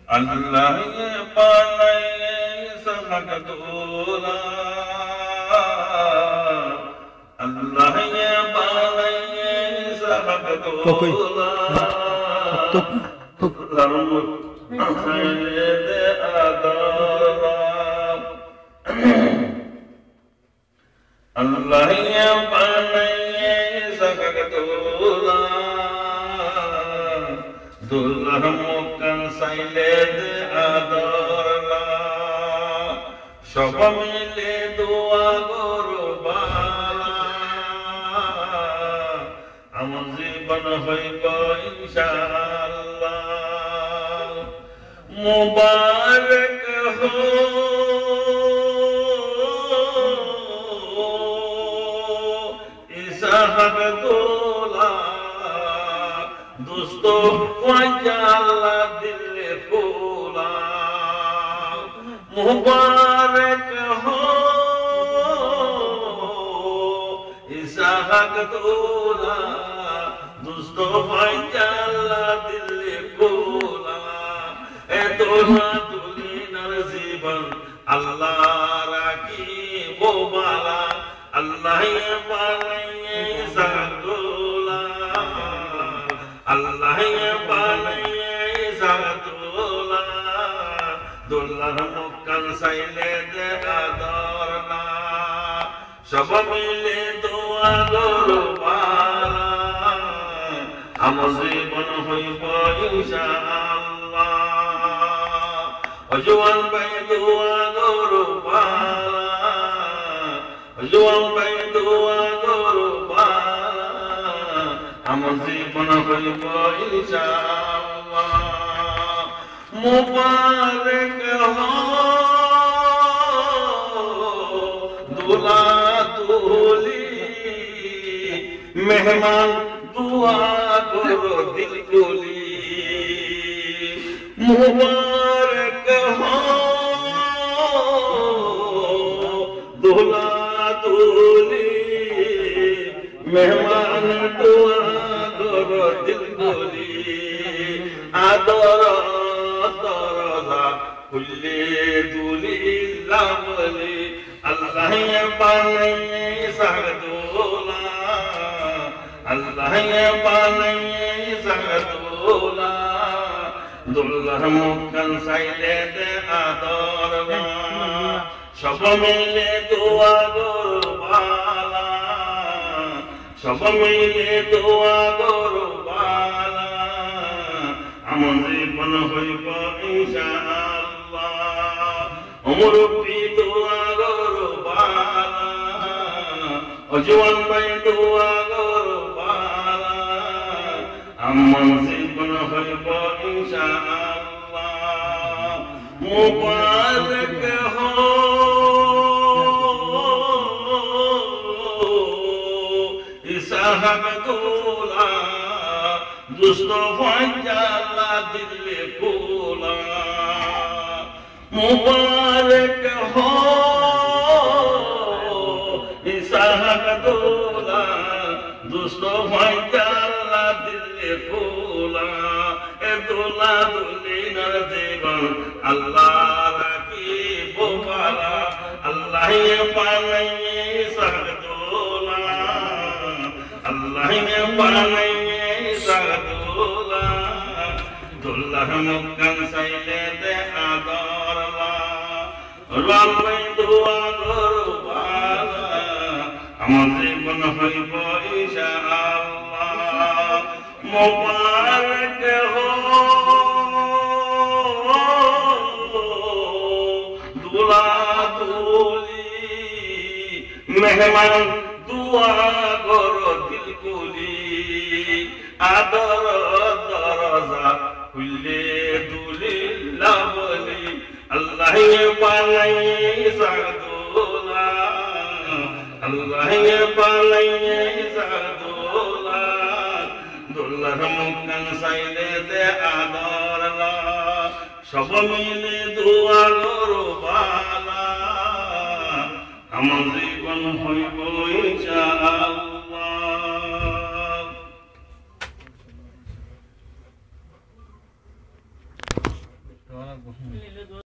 Allah palai sahagatula Allah palai sahagatula larut sayyid adara Allah palai sahagatula dullah mukan sayyid adara সবাই মিলে দোয়া করবা আমার জীবন হইব ইনশাআল্লাহ মুবারক হো ইসহাক দোলা দোস্ত ওয়াজাল্লা দিলে ফোলা মুবারক হো ইসহাক দোলা দুষ্ট ওয়াজাল্লা দিলে ফোলা এ দোলা দুলিনার জীবন আল্লাহ রাখিব বালা আল্লাহ বানাইয়ে ইসহাক দোলা আল্লাহ বানাইয়ে ইসহাক দোলা দোলার মুকান সাইলে দে আদর না সব মিলে দোয়া করবা আমার জীবন হইব ইনশাআল্লাহ ওজওয়ান ভাই দোয়া করবা ওজওয়ান ভাই দোয়া করবা আমার জীবন হইব ইনশাআল্লাহ মুবারক হো দুলা দুলি মেহমান দুয়া করো দিল খুলি মুবারক হো দুলা দুলি মেহমান দুয়া করো দিল খুলি আদর কুল্লি দুলি লামলি আল্লাহ বানাইয়ে সাগদোলা আল্লাহ বানাইয়ে সাগদোলা দুল্লাহ মুকান সাইলে দে আদর না সব মিলে দোয়া করবা সব মিলে দোয়া করবা আমার জীবন হইব ইনশাআল্লাহ মুরব্বি দোয়া করবা ওজওয়ান ভাই দোয়া করবা আমার জীবন হইব ইনশাআল্লাহ মুবারক হো ইসহাক দোলা দুষ্ট ওয়াজাল্লা দিলে ফোলা মুবারক হো ইসহাক দোলা দুষ্ট ওয়াজাল্লা দিলে ফোলা এ দোলা দুলিনার জীবন আল্লাহ রাখিব বালা আল্লাহ বানাইয়ে ইসহাক দোলা আল্লাহ বানাইয়ে সাগদোলা দুল্লাহ মুকান সাইলে দে আদর না রামে দোয়া করবা আমার জীবন হইব ইনশাআল্লাহ মুবারক হো দুলা দুলি মেহমান দুয়া করো দিল খুলি আদর দরজা খুলে দুলি লাবলি আল্লাহ বানাইয়ে সাগদোলা আল্লাহ বানাইয়ে সাগদোলা দুল্লাহ মুকান সাইলে দে আদর না সব মিলে দোয়া করবা আমার জীবন হইব ইনশাআল্লাহ লাগবো